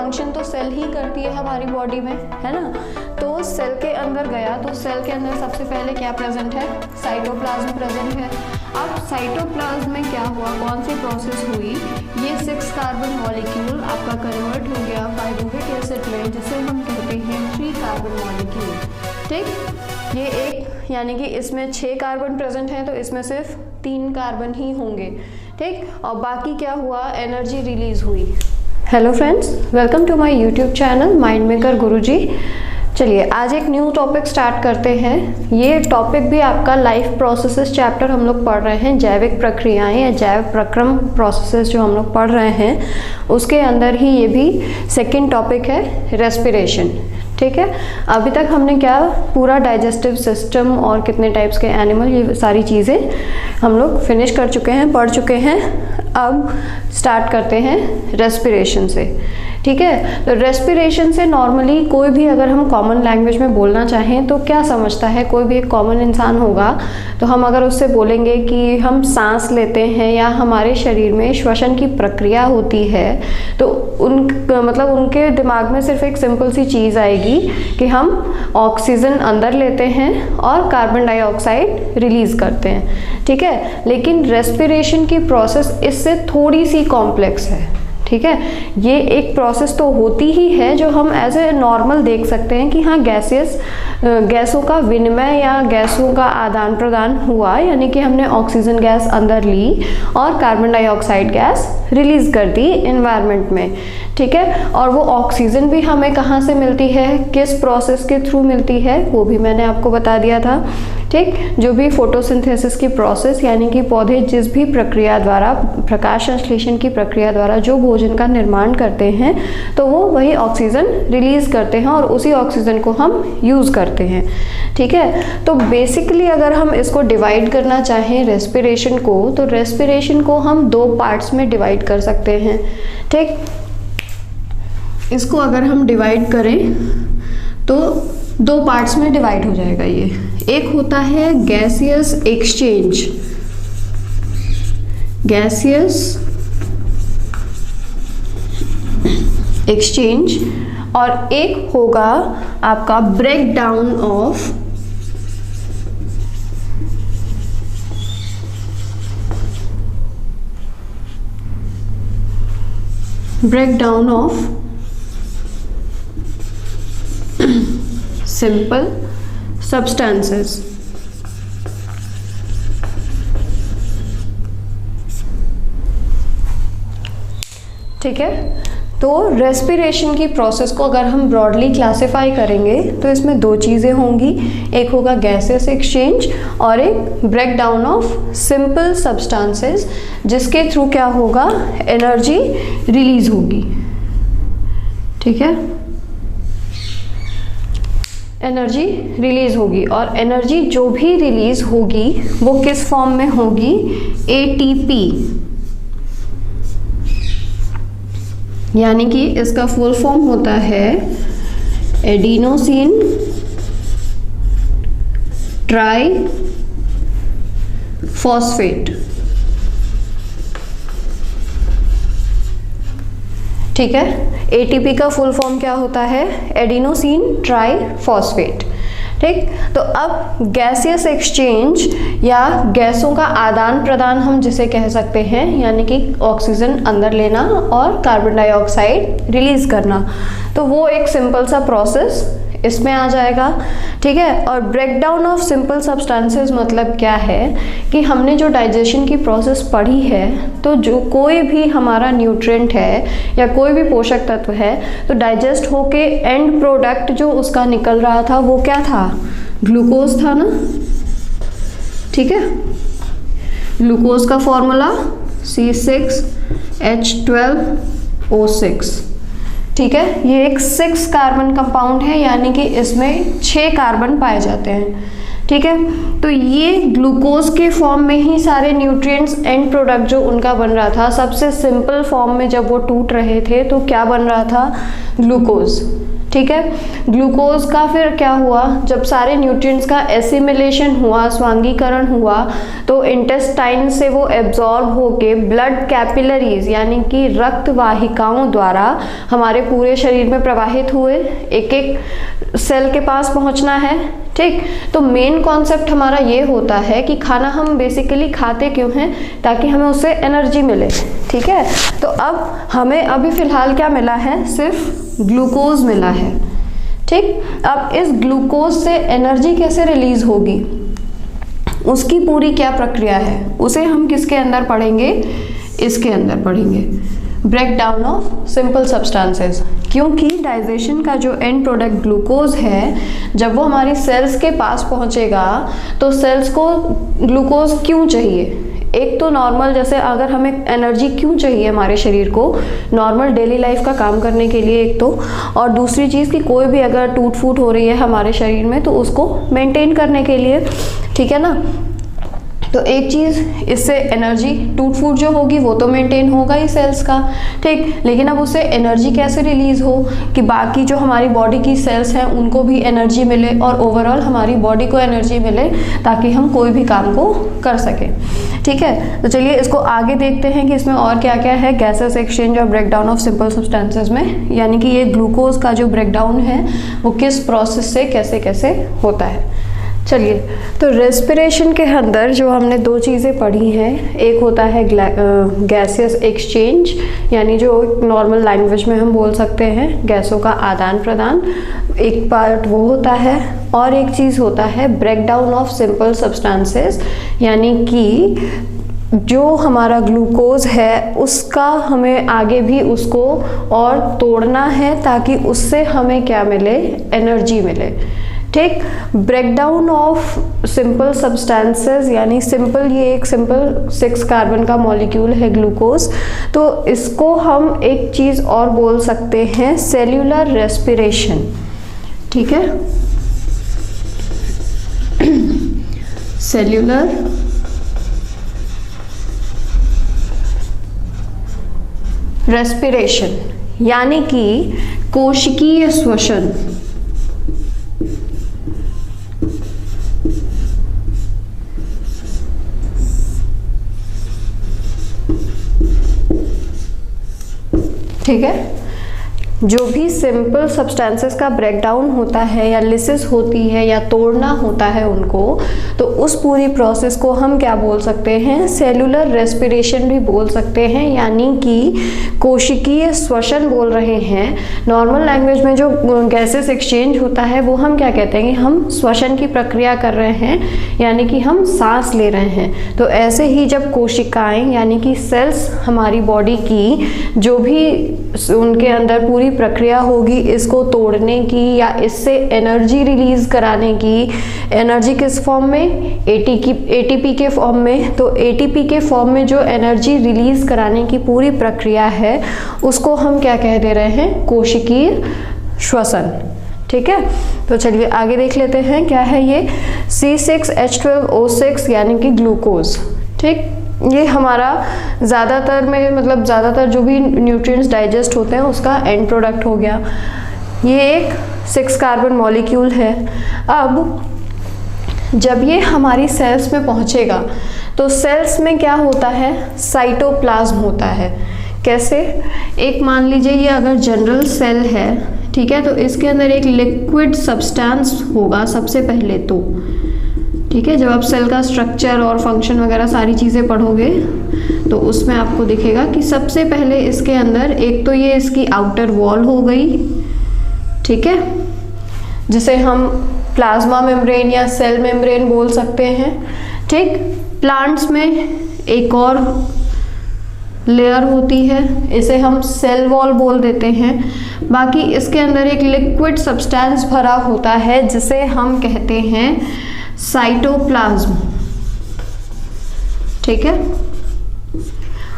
Function तो cell ही करती है हमारी बॉडी में, है ना। तो सेल के अंदर गया तो सेल के अंदर सबसे पहले क्या प्रेजेंट है, साइटोप्लाज्म प्रेजेंट है। अब साइटोप्लाज्म में क्या हुआ, कौन सी प्रोसेस हुई, ये 6 कार्बन मॉलिक्यूल आपका कन्वर्ट हो गया पायरूवेट एसिड में, जिसे हम कहते हैं 3 कार्बन मॉलिक्यूल। ठीक, ये एक यानी कि इसमें 6 कार्बन प्रेजेंट हैं तो इसमें सिर्फ 3 कार्बन ही होंगे। ठीक, और बाकी क्या हुआ, एनर्जी रिलीज हुई। Hello friends, welcome to my YouTube channel mind maker Guruji. चलिए आज एक न्यू टॉपिक स्टार्ट करते हैं। ये टॉपिक भी आपका लाइफ प्रोसेसेस चैप्टर हम लोग पढ़ रहे हैं, जैविक प्रक्रियाएं या जैव प्रक्रम प्रोसेसेस जो हम लोग पढ़ रहे हैं, उसके अंदर ही ये भी सेकंड टॉपिक है, रेस्पिरेशन। ठीक है, अभी तक हमने क्या पूरा डाइजेस्टिव सिस्टम और कितने टाइप्स के एनिमल, ये सारी चीज़ें हम लोग फिनिश कर चुके हैं, पढ़ चुके हैं। अब स्टार्ट करते हैं रेस्पिरेशन से। ठीक है, तो रेस्पिरेशन से नॉर्मली कोई भी अगर हम कॉमन लैंग्वेज में बोलना चाहें तो क्या समझता है, कोई भी एक कॉमन इंसान होगा तो हम अगर उससे बोलेंगे कि हम सांस लेते हैं या हमारे शरीर में श्वसन की प्रक्रिया होती है, तो उनके दिमाग में सिर्फ एक सिंपल सी चीज़ आएगी कि हम ऑक्सीजन अंदर लेते हैं और कार्बन डाइऑक्साइड रिलीज करते हैं। ठीक है, लेकिन रेस्पिरेशन की प्रोसेस इससे थोड़ी सी कॉम्प्लेक्स है। ठीक है, ये एक प्रोसेस तो होती ही है जो हम एज ए नॉर्मल देख सकते हैं कि हाँ गैसों का विनिमय या गैसों का आदान प्रदान हुआ, यानी कि हमने ऑक्सीजन गैस अंदर ली और कार्बन डाइऑक्साइड गैस रिलीज कर दी एनवायरनमेंट में। ठीक है, और वो ऑक्सीजन भी हमें कहाँ से मिलती है, किस प्रोसेस के थ्रू मिलती है, वो भी मैंने आपको बता दिया था। ठीक, जो भी फोटोसिंथेसिस की प्रोसेस यानी कि पौधे जिस भी प्रक्रिया द्वारा, प्रकाश संश्लेषण की प्रक्रिया द्वारा जो भोजन का निर्माण करते हैं, तो वो वही ऑक्सीजन रिलीज करते हैं और उसी ऑक्सीजन को हम यूज़ करते हैं। ठीक है, तो बेसिकली अगर हम इसको डिवाइड करना चाहें रेस्पिरेशन को, तो रेस्पिरेशन को हम 2 पार्ट्स में डिवाइड कर सकते हैं। ठीक, इसको अगर हम डिवाइड करें तो 2 पार्ट्स में डिवाइड हो जाएगा ये। एक होता है गैसियस एक्सचेंज, गैसियस एक्सचेंज, और एक होगा आपका break down of simple substances. ठीक है, तो रेस्पिरेशन की प्रोसेस को अगर हम ब्रॉडली क्लासिफाई करेंगे तो इसमें 2 चीज़ें होंगी, एक होगा गैसेस एक्सचेंज और एक break down of simple substances, जिसके थ्रू क्या होगा, एनर्जी रिलीज होगी। ठीक है, एनर्जी रिलीज होगी, और एनर्जी जो भी रिलीज होगी वो किस फॉर्म में होगी, एटीपी, यानी कि इसका फुल फॉर्म होता है एडिनोसिन ट्राई फॉस्फेट। ठीक है, एटीपी का फुल फॉर्म क्या होता है, एडिनोसिन ट्राई फॉस्फेट। ठीक, तो अब गैसियस एक्सचेंज या गैसों का आदान प्रदान हम जिसे कह सकते हैं, यानी कि ऑक्सीजन अंदर लेना और कार्बन डाइऑक्साइड रिलीज करना, तो वो एक सिंपल सा प्रोसेस इसमें आ जाएगा। ठीक है, और break down of simple substances मतलब क्या है कि हमने जो डाइजेशन की प्रोसेस पढ़ी है, तो जो कोई भी हमारा न्यूट्रिएंट है या कोई भी पोषक तत्व है, तो डाइजेस्ट होके एंड प्रोडक्ट जो उसका निकल रहा था वो क्या था, ग्लूकोज था ना। ठीक है, ग्लूकोज का फॉर्मूला C6H12O6। ठीक है, ये एक 6 कार्बन कंपाउंड है, यानी कि इसमें 6 कार्बन पाए जाते हैं। ठीक है, तो ये ग्लूकोज के फॉर्म में ही सारे न्यूट्रिएंट्स एंड प्रोडक्ट जो उनका बन रहा था, सबसे सिंपल फॉर्म में जब वो टूट रहे थे तो क्या बन रहा था, ग्लूकोज। ठीक है। ग्लूकोज का फिर क्या हुआ, जब सारे न्यूट्रिएंट्स का एसिमिलेशन हुआ, स्वांगीकरण हुआ, तो इंटेस्टाइन से वो एब्जॉर्ब होके ब्लड कैपिलरीज यानी कि रक्त वाहिकाओं द्वारा हमारे पूरे शरीर में प्रवाहित हुए, एक एक सेल के पास पहुंचना है, ठीक। तो मेन कॉन्सेप्ट हमारा ये होता है कि खाना हम बेसिकली खाते क्यों हैं, ताकि हमें उससे एनर्जी मिले, ठीक है। तो अब हमें अभी फिलहाल क्या मिला है, सिर्फ ग्लूकोज मिला है, ठीक। अब इस ग्लूकोज से एनर्जी कैसे रिलीज होगी, उसकी पूरी क्या प्रक्रिया है, उसे हम किसके अंदर पढ़ेंगे, इसके अंदर पढ़ेंगे, break down of simple substances. क्योंकि डाइजेशन का जो एंड प्रोडक्ट ग्लूकोज है, जब वो हमारी सेल्स के पास पहुंचेगा तो सेल्स को ग्लूकोज क्यों चाहिए, एक तो नॉर्मल, जैसे अगर हमें एनर्जी क्यों चाहिए हमारे शरीर को नॉर्मल डेली लाइफ का काम करने के लिए, एक तो, और दूसरी चीज़ कि कोई भी अगर टूट फूट हो रही है हमारे शरीर में तो उसको मेंटेन करने के लिए, ठीक है ना। तो एक चीज़, इससे एनर्जी टूट फूट जो होगी वो तो मेंटेन होगा ही सेल्स का, ठीक। लेकिन अब उससे एनर्जी कैसे रिलीज़ हो कि बाकी जो हमारी बॉडी की सेल्स हैं उनको भी एनर्जी मिले और ओवरऑल हमारी बॉडी को एनर्जी मिले, ताकि हम कोई भी काम को कर सकें, ठीक है। तो चलिए इसको आगे देखते हैं कि इसमें और क्या क्या है गैसेस एक्सचेंज और ब्रेकडाउन ऑफ सिंपल सब्सटेंसेस में, यानी कि ये ग्लूकोज का जो ब्रेकडाउन है वो किस प्रोसेस से कैसे कैसे होता है। चलिए, तो रेस्पिरेशन के अंदर जो हमने दो चीज़ें पढ़ी हैं, एक होता है गैसियस एक्सचेंज, यानी जो नॉर्मल लैंग्वेज में हम बोल सकते हैं गैसों का आदान प्रदान, एक पार्ट वो होता है, और एक चीज़ होता है ब्रेकडाउन ऑफ सिंपल सब्सटेंसेस, यानी कि जो हमारा ग्लूकोज है उसका हमें आगे भी उसको और तोड़ना है ताकि उससे हमें क्या मिले, एनर्जी मिले, ठीक। ब्रेकडाउन ऑफ सिंपल सब्सटेंसेस, यानी सिंपल, ये एक सिंपल 6 कार्बन का मॉलिक्यूल है ग्लूकोज, तो इसको हम एक चीज़ और बोल सकते हैं सेल्यूलर रेस्पिरेशन, ठीक है। सेल्यूलर रेस्पिरेशन यानी कि कोशिकीय श्वसन, ठीक है। जो भी सिंपल सब्सटेंसेस का ब्रेकडाउन होता है या लिसिस होती है या तोड़ना होता है उनको, तो उस पूरी प्रोसेस को हम क्या बोल सकते हैं, सेल्यूलर रेस्पिरेशन भी बोल सकते हैं, यानी कि कोशिकीय श्वसन बोल रहे हैं। नॉर्मल लैंग्वेज में जो गैसेस एक्सचेंज होता है वो हम क्या कहते हैं, हम श्वसन की प्रक्रिया कर रहे हैं, यानी कि हम सांस ले रहे हैं। तो ऐसे ही जब कोशिकाएं यानी कि सेल्स हमारी बॉडी की जो भी उनके अंदर पूरी प्रक्रिया होगी इसको तोड़ने की या इससे एनर्जी रिलीज कराने की, एनर्जी किस फॉर्म में, एटीपी के फॉर्म में, तो एटीपी के फॉर्म में जो एनर्जी रिलीज कराने की पूरी प्रक्रिया है उसको हम क्या कह दे रहे हैं, कोशिकीय श्वसन, ठीक है। तो चलिए आगे देख लेते हैं क्या है ये C6H12O6 यानी कि ग्लूकोज, ठीक। ये हमारा ज़्यादातर में, मतलब ज़्यादातर जो भी न्यूट्रिएंट्स डाइजेस्ट होते हैं उसका एंड प्रोडक्ट हो गया। ये एक 6 कार्बन मॉलिक्यूल है। अब जब ये हमारी सेल्स में पहुंचेगा तो सेल्स में क्या होता है, साइटोप्लाज्म होता है। कैसे, एक मान लीजिए ये अगर जनरल सेल है, ठीक है, तो इसके अंदर एक लिक्विड सब्सटेंस होगा सबसे पहले तो, ठीक है। जब आप सेल का स्ट्रक्चर और फंक्शन वगैरह सारी चीज़ें पढ़ोगे तो उसमें आपको दिखेगा कि सबसे पहले इसके अंदर एक तो ये इसकी आउटर वॉल हो गई, ठीक है, जिसे हम प्लाज्मा मेम्ब्रेन या सेल मेम्ब्रेन बोल सकते हैं, ठीक। प्लांट्स में एक और लेयर होती है, इसे हम सेल वॉल बोल देते हैं। बाकी इसके अंदर एक लिक्विड सब्सटेंस भरा होता है जिसे हम कहते हैं साइटोप्लाज्म, ठीक है।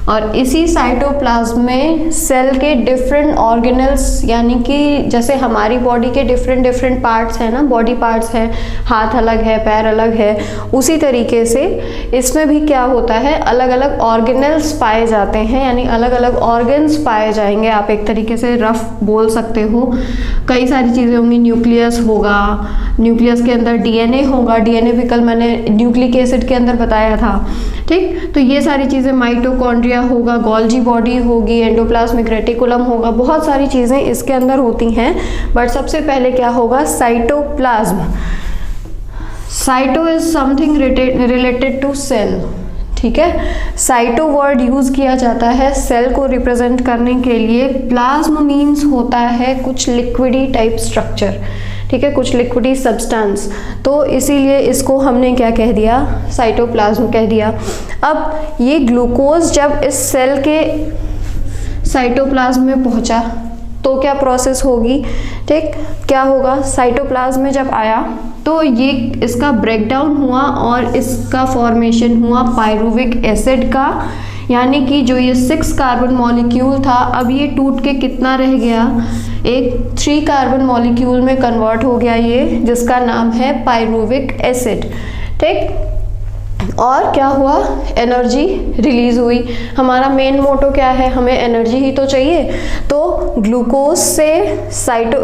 और इसी साइटोप्लाज्म में सेल के डिफरेंट ऑर्गेनल्स, यानी कि जैसे हमारी बॉडी के डिफरेंट पार्ट्स हैं ना, बॉडी पार्ट्स हैं, हाथ अलग है, पैर अलग है, उसी तरीके से इसमें भी क्या होता है, अलग अलग ऑर्गेनल्स पाए जाते हैं, यानी अलग अलग ऑर्गन्स पाए जाएंगे। आप एक तरीके से रफ बोल सकते हो। कई सारी चीज़ें होंगी, न्यूक्लियस होगा, न्यूक्लियस के अंदर डीएनए होगा, डीएनए भी कल मैंने न्यूक्लिक एसिड के अंदर बताया था, ठीक। तो ये सारी चीज़ें, माइटोकॉन्ड्रिया होगा, गोल्जी बॉडी होगी, एंडोप्लाज्मिक रेटिकुलम होगा, बहुत सारी चीज़ें इसके अंदर होती हैं। बट सबसे पहले क्या होगा, cytoplasm. Cyto is something related to cell, ठीक है। साइटो वर्ड यूज़ किया जाता है सेल को रिप्रेजेंट करने के लिए। प्लाज्म मीन्स होता है कुछ लिक्विडी टाइप स्ट्रक्चर, ठीक है, कुछ लिक्विडी सब्सटेंस, तो इसीलिए इसको हमने क्या कह दिया, साइटोप्लाज्म कह दिया। अब ये ग्लूकोज जब इस सेल के साइटोप्लाज्म में पहुंचा तो क्या प्रोसेस होगी, ठीक, क्या होगा, साइटोप्लाज्म में जब आया तो ये इसका ब्रेकडाउन हुआ और इसका फॉर्मेशन हुआ पायरुविक एसिड का, यानी कि जो ये 6 कार्बन मॉलिक्यूल था अब ये टूट के कितना रह गया, एक 3 कार्बन मॉलिक्यूल में कन्वर्ट हो गया ये, जिसका नाम है पायरुविक एसिड, ठीक। और क्या हुआ, एनर्जी रिलीज हुई। हमारा मेन मोटो क्या है, हमें एनर्जी ही तो चाहिए। तो ग्लूकोज से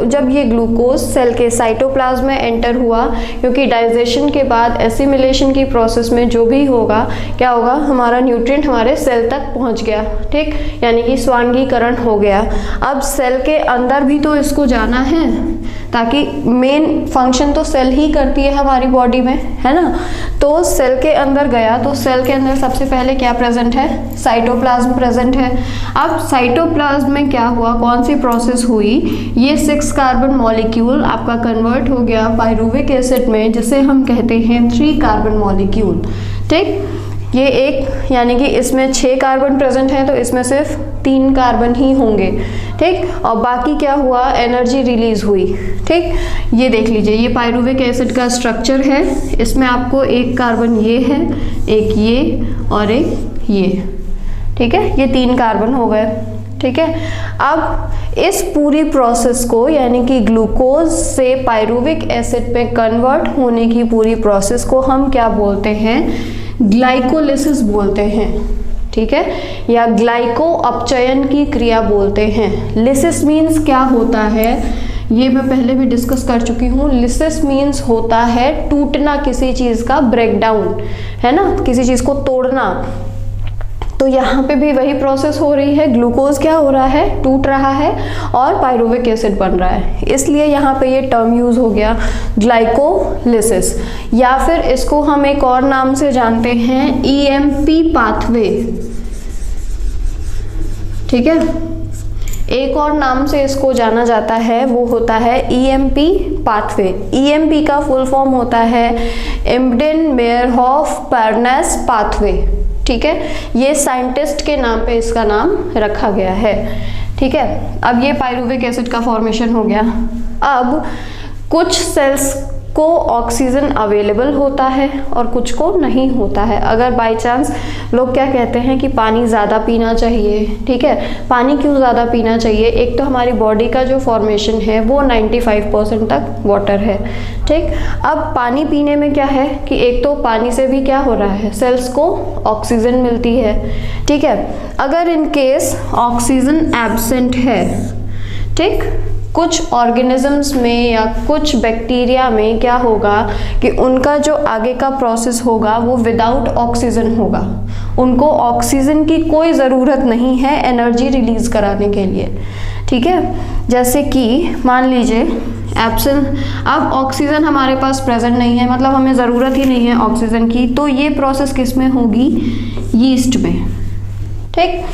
जब ये ग्लूकोज सेल के साइटोप्लाज्म में एंटर हुआ, क्योंकि डाइजेशन के बाद एसिमिलेशन की प्रोसेस में जो भी होगा क्या होगा, हमारा न्यूट्रिएंट हमारे सेल तक पहुंच गया, ठीक, यानी कि स्वांगीकरण हो गया। अब सेल के अंदर भी तो इसको जाना है, ताकि मेन फंक्शन तो सेल ही करती है हमारी बॉडी में, है ना। तो सेल के अंदर गया तो सेल के अंदर सबसे पहले क्या प्रेजेंट है, साइटोप्लाज्म प्रेजेंट है। अब साइटोप्लाज्म में क्या हुआ, कौन सी प्रोसेस हुई, ये 6 कार्बन मॉलिक्यूल आपका कन्वर्ट हो गया पायरुविक एसिड में, जिसे हम कहते हैं 3 कार्बन मॉलिक्यूल, ठीक। ये एक, यानी कि इसमें 6 कार्बन प्रेजेंट हैं तो इसमें सिर्फ 3 कार्बन ही होंगे, ठीक। और बाकी क्या हुआ, एनर्जी रिलीज हुई, ठीक। ये देख लीजिए, ये पायरुविक एसिड का स्ट्रक्चर है, इसमें आपको 1 कार्बन ये है, एक ये और एक ये, ठीक है, ये 3 कार्बन हो गए, ठीक है। अब इस पूरी प्रोसेस को, यानी कि ग्लूकोज से पायरुविक एसिड पे कन्वर्ट होने की पूरी प्रोसेस को हम क्या बोलते हैं, ग्लाइकोलिसिस बोलते हैं, ठीक है, या ग्लाइको अपचयन की क्रिया बोलते हैं। लिसिस मीन्स क्या होता है, ये मैं पहले भी डिस्कस कर चुकी हूँ। लिसिस मीन्स होता है टूटना, किसी चीज़ का ब्रेकडाउन, है ना, किसी चीज़ को तोड़ना। तो यहाँ पे भी वही प्रोसेस हो रही है, ग्लूकोज क्या हो रहा है, टूट रहा है और पायरुविक एसिड बन रहा है, इसलिए यहाँ पे ये टर्म यूज हो गया ग्लाइकोलिसिस। या फिर इसको हम एक और नाम से जानते हैं, ईएमपी पाथवे, ठीक है, एक और नाम से इसको जाना जाता है, वो होता है ईएमपी पाथवे। ईएमपी का फुल फॉर्म होता है एम्डेन-मेयरहोफ-परनेस पाथवे, ठीक है, ये साइंटिस्ट के नाम पे इसका नाम रखा गया है, ठीक है। अब ये पायरुविक एसिड का फॉर्मेशन हो गया। अब कुछ सेल्स को ऑक्सीजन अवेलेबल होता है और कुछ को नहीं होता है। अगर बाय चांस लोग क्या कहते हैं कि पानी ज़्यादा पीना चाहिए, ठीक है, पानी क्यों ज़्यादा पीना चाहिए, एक तो हमारी बॉडी का जो फॉर्मेशन है वो 95% तक वाटर है, ठीक। अब पानी पीने में क्या है कि एक तो पानी से भी क्या हो रहा है, सेल्स को ऑक्सीजन मिलती है, ठीक है। अगर इन केस ऑक्सीजन एब्सेंट है, ठीक, कुछ ऑर्गेनिजम्स में या कुछ बैक्टीरिया में क्या होगा कि उनका जो आगे का प्रोसेस होगा वो विदाउट ऑक्सीजन होगा, उनको ऑक्सीजन की कोई ज़रूरत नहीं है एनर्जी रिलीज कराने के लिए, ठीक है। जैसे कि मान लीजिए एब्सेंट, अब ऑक्सीजन हमारे पास प्रेजेंट नहीं है, मतलब हमें ज़रूरत ही नहीं है ऑक्सीजन की, तो ये प्रोसेस किस में होगी, यीस्ट में, ठीक।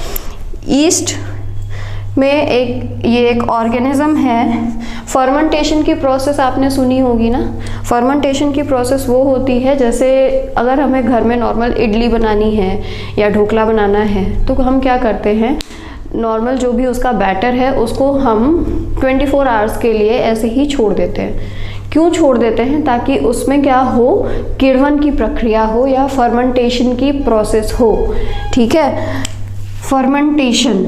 यीस्ट में एक ऑर्गेनिज्म है। फर्मेंटेशन की प्रोसेस आपने सुनी होगी ना, फर्मेंटेशन की प्रोसेस वो होती है, जैसे अगर हमें घर में नॉर्मल इडली बनानी है या ढोकला बनाना है तो हम क्या करते हैं, नॉर्मल जो भी उसका बैटर है उसको हम 24 आवर्स के लिए ऐसे ही छोड़ देते हैं। क्यों छोड़ देते हैं, ताकि उसमें क्या हो, किण्वन की प्रक्रिया हो या फर्मेंटेशन की प्रोसेस हो, ठीक है। फर्मेंटेशन।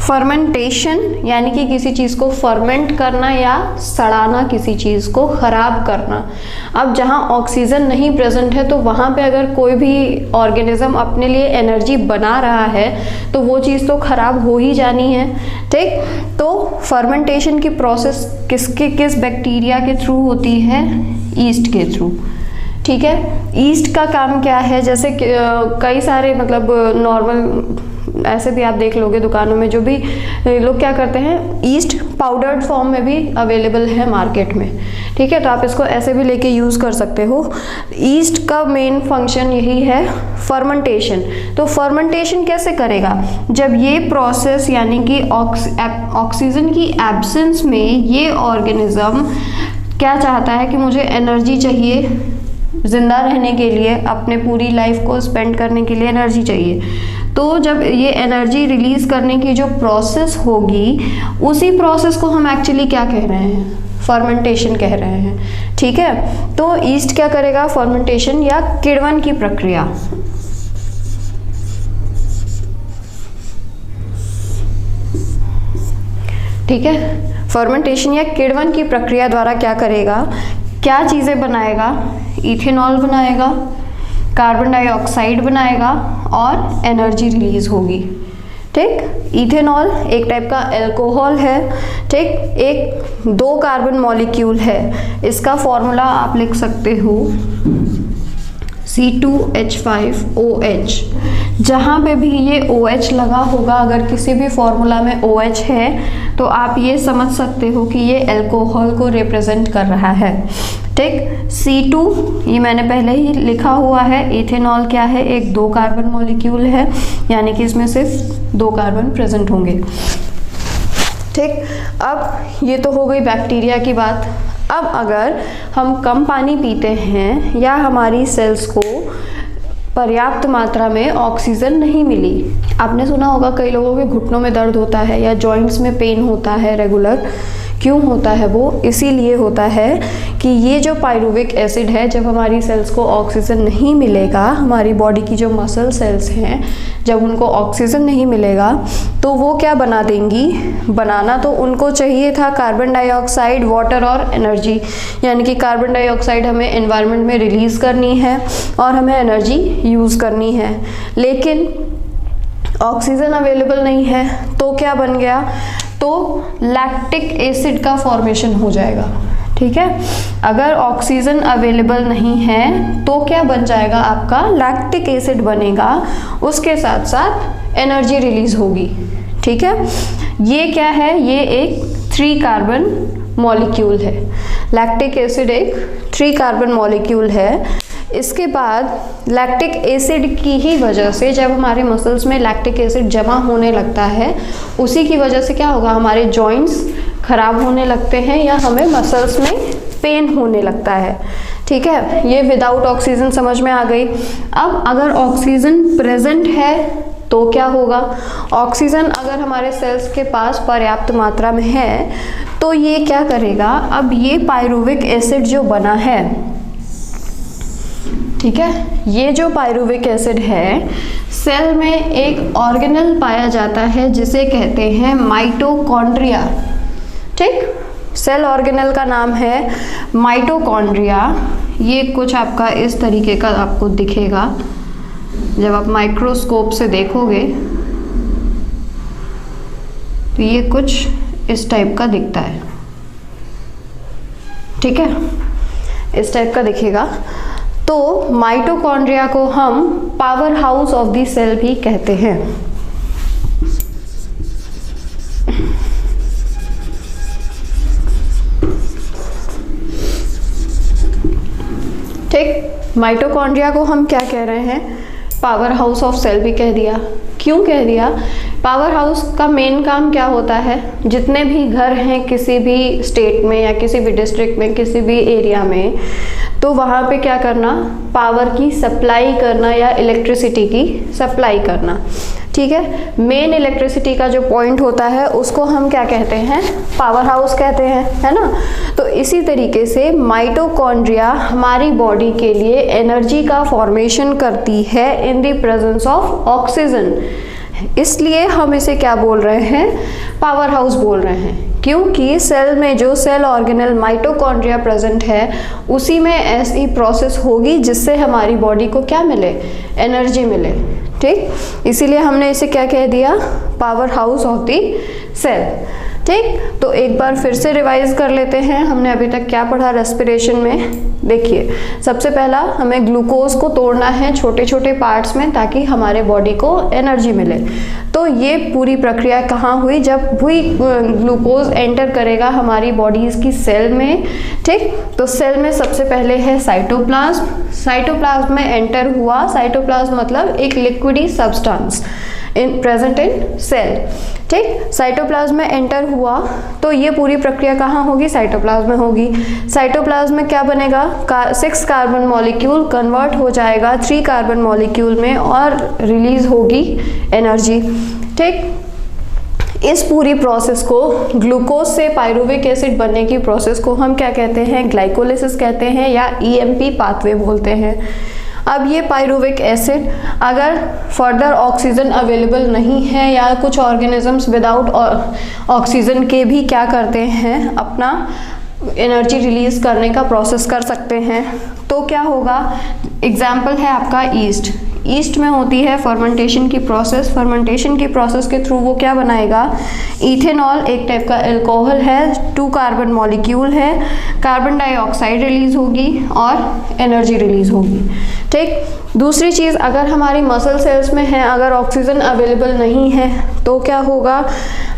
फर्मेंटेशन यानी कि किसी चीज़ को फर्मेंट करना या सड़ाना, किसी चीज़ को ख़राब करना। अब जहाँ ऑक्सीजन नहीं प्रेजेंट है तो वहाँ पे अगर कोई भी ऑर्गेनिज्म अपने लिए एनर्जी बना रहा है तो वो चीज़ तो ख़राब हो ही जानी है। ठीक, तो फर्मेंटेशन की प्रोसेस किस बैक्टीरिया के थ्रू होती है? ईस्ट के थ्रू। ठीक है, ईस्ट का काम क्या है? जैसे कई सारे मतलब नॉर्मल ऐसे भी आप देख लोगे दुकानों में, जो भी लोग क्या करते हैं, ईस्ट पाउडर्ड फॉर्म में भी अवेलेबल है मार्केट में। ठीक है, तो आप इसको ऐसे भी लेके यूज़ कर सकते हो। ईस्ट का मेन फंक्शन यही है, फर्मेंटेशन। तो फर्मेंटेशन कैसे करेगा? जब ये प्रोसेस यानी कि ऑक्सीजन की एब्सेंस में ये ऑर्गेनिज्म क्या चाहता है कि मुझे एनर्जी चाहिए ज़िंदा रहने के लिए, अपने पूरी लाइफ को स्पेंड करने के लिए एनर्जी चाहिए। तो जब ये एनर्जी रिलीज करने की जो प्रोसेस होगी, उसी प्रोसेस को हम एक्चुअली क्या कह रहे हैं? फर्मेंटेशन कह रहे हैं। ठीक है, तो ईस्ट क्या करेगा? फर्मेंटेशन या किण्वन की प्रक्रिया। ठीक है, फर्मेंटेशन या किण्वन की प्रक्रिया द्वारा क्या करेगा? क्या चीज़ें बनाएगा? इथेनॉल बनाएगा, कार्बन डाइऑक्साइड बनाएगा और एनर्जी रिलीज होगी। ठीक, इथेनॉल एक टाइप का अल्कोहल है। ठीक, एक 2 कार्बन मॉलिक्यूल है। इसका फॉर्मूला आप लिख सकते हो C2H5OH। जहाँ पे भी ये OH लगा होगा, अगर किसी भी फॉर्मूला में OH है तो आप ये समझ सकते हो कि ये अल्कोहल को रिप्रेजेंट कर रहा है। ठीक, C2 ये मैंने पहले ही लिखा हुआ है। इथेनॉल क्या है? एक 2 कार्बन मॉलिक्यूल है, यानी कि इसमें सिर्फ 2 कार्बन प्रेजेंट होंगे। ठीक, अब ये तो हो गई बैक्टीरिया की बात। अब अगर हम कम पानी पीते हैं या हमारी सेल्स को पर्याप्त मात्रा में ऑक्सीजन नहीं मिली, आपने सुना होगा कई लोगों के घुटनों में दर्द होता है या जॉइंट्स में पेन होता है रेगुलर। क्यों होता है वो? इसीलिए होता है कि ये जो पायरुविक एसिड है, जब हमारी सेल्स को ऑक्सीजन नहीं मिलेगा, हमारी बॉडी की जो मसल सेल्स हैं, जब उनको ऑक्सीजन नहीं मिलेगा तो वो क्या बना देंगी? बनाना तो उनको चाहिए था कार्बन डाइऑक्साइड, वाटर और एनर्जी, यानी कि कार्बन डाइऑक्साइड हमें एनवायरनमेंट में रिलीज़ करनी है और हमें एनर्जी यूज़ करनी है। लेकिन ऑक्सीजन अवेलेबल नहीं है तो क्या बन गया? तो लैक्टिक एसिड का फॉर्मेशन हो जाएगा। ठीक है, अगर ऑक्सीजन अवेलेबल नहीं है तो क्या बन जाएगा? आपका लैक्टिक एसिड बनेगा, उसके साथ साथ एनर्जी रिलीज होगी। ठीक है, ये क्या है? ये एक 3 कार्बन मॉलिक्यूल है। लैक्टिक एसिड एक 3 कार्बन मॉलिक्यूल है। इसके बाद लैक्टिक एसिड की ही वजह से जब हमारे मसल्स में लैक्टिक एसिड जमा होने लगता है, उसी की वजह से क्या होगा? हमारे जॉइंट्स खराब होने लगते हैं या हमें मसल्स में पेन होने लगता है। ठीक है, ये विदाउट ऑक्सीजन समझ में आ गई। अब अगर ऑक्सीजन प्रेजेंट है तो क्या होगा? ऑक्सीजन अगर हमारे सेल्स के पास पर्याप्त मात्रा में है तो ये क्या करेगा? अब ये पायरुविक एसिड जो बना है, ठीक है, ये जो पायरुविक एसिड है, सेल में एक ऑर्गेनेल पाया जाता है जिसे कहते हैं माइटोकॉन्ड्रिया। ठीक, सेल ऑर्गेनेल का नाम है माइटोकॉन्ड्रिया। ये कुछ आपका इस तरीके का आपको दिखेगा जब आप माइक्रोस्कोप से देखोगे तो ये कुछ इस टाइप का दिखता है। ठीक है, इस टाइप का दिखेगा। तो माइटोकॉन्ड्रिया को हम powerhouse of the cell भी कहते हैं। ठीक, माइटोकॉन्ड्रिया को हम क्या कह रहे हैं? पावर हाउस ऑफ सेल भी कह दिया। क्यों कह दिया? पावर हाउस का मेन काम क्या होता है, जितने भी घर हैं किसी भी स्टेट में या किसी भी डिस्ट्रिक्ट में, किसी भी एरिया में, तो वहाँ पे क्या करना, पावर की सप्लाई करना या इलेक्ट्रिसिटी की सप्लाई करना। ठीक है, मेन इलेक्ट्रिसिटी का जो पॉइंट होता है उसको हम क्या कहते हैं, पावर हाउस कहते हैं, है ना। तो इसी तरीके से माइटोकॉन्ड्रिया हमारी बॉडी के लिए एनर्जी का फॉर्मेशन करती है in the presence of oxygen, इसलिए हम इसे क्या बोल रहे हैं, पावर हाउस बोल रहे हैं। क्योंकि सेल में जो सेल ऑर्गेनल माइटोकॉन्ड्रिया प्रेजेंट है उसी में ऐसी प्रोसेस होगी जिससे हमारी बॉडी को क्या मिले, एनर्जी मिले। ठीक, इसीलिए हमने इसे क्या कह दिया, powerhouse of the cell. ठीक, तो एक बार फिर से रिवाइज कर लेते हैं हमने अभी तक क्या पढ़ा रेस्पिरेशन में। देखिए, सबसे पहला हमें ग्लूकोज को तोड़ना है छोटे छोटे पार्ट्स में ताकि हमारे बॉडी को एनर्जी मिले। तो ये पूरी प्रक्रिया कहाँ हुई, जब भी ग्लूकोज एंटर करेगा हमारी बॉडीज की सेल में। ठीक, तो सेल में सबसे पहले है साइटोप्लाज्म, साइटोप्लाज्म में एंटर हुआ, साइटोप्लाज्म मतलब एक liquidy substance present in cell. ठीक, साइटोप्लाज्म में एंटर हुआ तो ये पूरी प्रक्रिया कहाँ होगी, साइटोप्लाज्म में होगी। साइटोप्लाज्म में क्या बनेगा, 6 कार्बन मॉलिक्यूल कन्वर्ट हो जाएगा 3 कार्बन मॉलिक्यूल में और रिलीज होगी एनर्जी। ठीक, इस पूरी प्रोसेस को, ग्लूकोज से पायरुविक एसिड बनने की प्रोसेस को हम क्या कहते हैं, ग्लाइकोलिसिस कहते हैं या EMP पाथवे बोलते हैं। अब ये पायरुविक एसिड अगर फर्दर ऑक्सीजन अवेलेबल नहीं है या कुछ ऑर्गेनिजम्स विदाउट ऑक्सीजन के भी क्या करते हैं, अपना एनर्जी रिलीज करने का प्रोसेस कर सकते हैं, तो क्या होगा, एग्जाम्पल है आपका ईस्ट। ईस्ट में होती है फर्मेंटेशन की प्रोसेस, फर्मेंटेशन की प्रोसेस के थ्रू वो क्या बनाएगा, इथेनॉल, एक टाइप का अल्कोहल है, 2 कार्बन मॉलिक्यूल है, कार्बन डाइऑक्साइड रिलीज होगी और एनर्जी रिलीज होगी। ठीक, दूसरी चीज़, अगर हमारी मसल सेल्स में है, अगर ऑक्सीजन अवेलेबल नहीं है तो क्या होगा,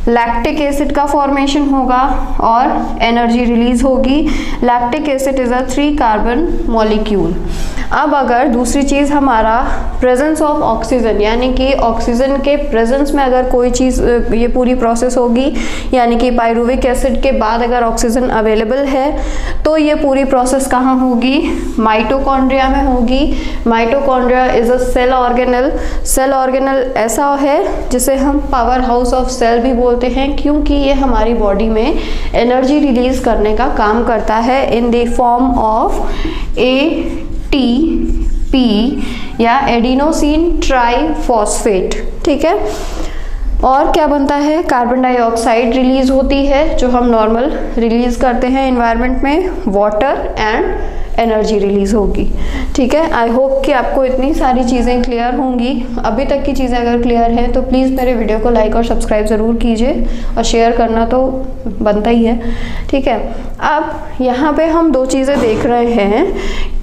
लैक्टिक एसिड का फॉर्मेशन होगा और एनर्जी रिलीज होगी। Lactic acid is a 3 carbon molecule. अब अगर दूसरी चीज़ हमारा प्रेजेंस ऑफ ऑक्सीजन, यानी कि ऑक्सीजन के प्रेजेंस में अगर कोई चीज़, ये पूरी प्रोसेस होगी, यानी कि पायरुविक एसिड के बाद अगर ऑक्सीजन अवेलेबल है तो ये पूरी प्रोसेस कहाँ होगी, माइटोकॉन्ड्रिया में होगी। Mitochondria is a cell organelle. Cell organelle ऐसा है जिसे हम पावर हाउस ऑफ सेल भी बोलते हैं, क्योंकि ये हमारी बॉडी में एनर्जी रिलीज करने का काम करता है in the form of ATP या एडिनोसिन ट्राइफॉस्फेट। ठीक है, और क्या बनता है, कार्बन डाइऑक्साइड रिलीज होती है जो हम नॉर्मल रिलीज करते हैं एनवायरनमेंट में, वाटर एंड एनर्जी रिलीज होगी। ठीक है, आई होप कि आपको इतनी सारी चीज़ें क्लियर होंगी। अभी तक की चीज़ें अगर क्लियर हैं तो प्लीज़ मेरे वीडियो को लाइक और सब्सक्राइब ज़रूर कीजिए और शेयर करना तो बनता ही है। ठीक है, अब यहाँ पे हम 2 चीज़ें देख रहे हैं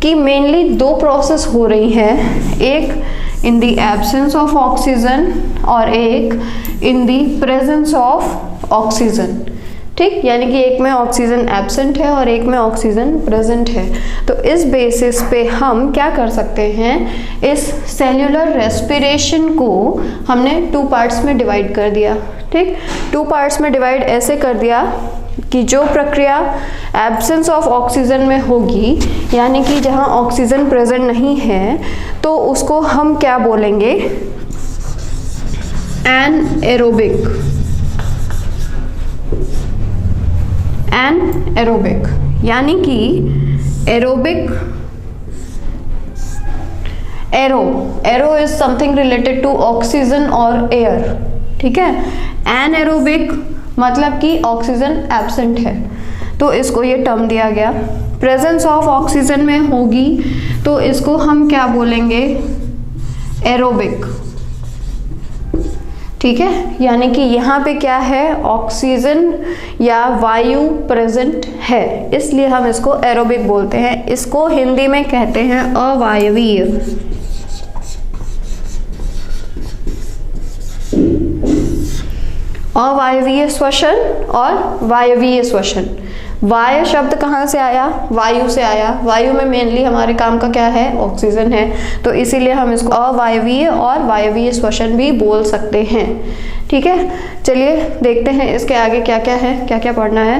कि मेनली 2 प्रोसेस हो रही हैं, एक in the absence of oxygen और एक in the presence of oxygen. ठीक, यानी कि एक में ऑक्सीजन एब्सेंट है और एक में ऑक्सीजन प्रेजेंट है। तो इस बेसिस पे हम क्या कर सकते हैं, इस सेल्यूलर रेस्पिरेशन को हमने 2 पार्ट्स में डिवाइड कर दिया। ठीक, 2 पार्ट्स में डिवाइड ऐसे कर दिया कि जो प्रक्रिया एब्सेंस ऑफ ऑक्सीजन में होगी, यानी कि जहाँ ऑक्सीजन प्रेजेंट नहीं है, तो उसको हम क्या बोलेंगे, एनएरोबिक। एनएरोबिक यानी कि aerobic, aero is something related to oxygen और एयर। ठीक है, एनएरोबिक मतलब कि ऑक्सीजन एब्सेंट है, तो इसको ये टर्म दिया गया। प्रेजेंस ऑफ ऑक्सीजन में होगी तो इसको हम क्या बोलेंगे, एरोबिक। ठीक है, यानी कि यहाँ पे क्या है, ऑक्सीजन या वायु प्रेजेंट है, इसलिए हम इसको एरोबिक बोलते हैं। इसको हिंदी में कहते हैं अवायवीय। अवायवीय श्वसन और वायवीय श्वसन। वायु शब्द कहाँ से आया? वायु से आया। वायु में मेनली हमारे काम का क्या है? ऑक्सीजन है, तो इसीलिए हम इसको अवायवीय और वायवीय श्वसन भी बोल सकते हैं। ठीक है, चलिए देखते हैं इसके आगे क्या क्या है, क्या क्या पढ़ना है।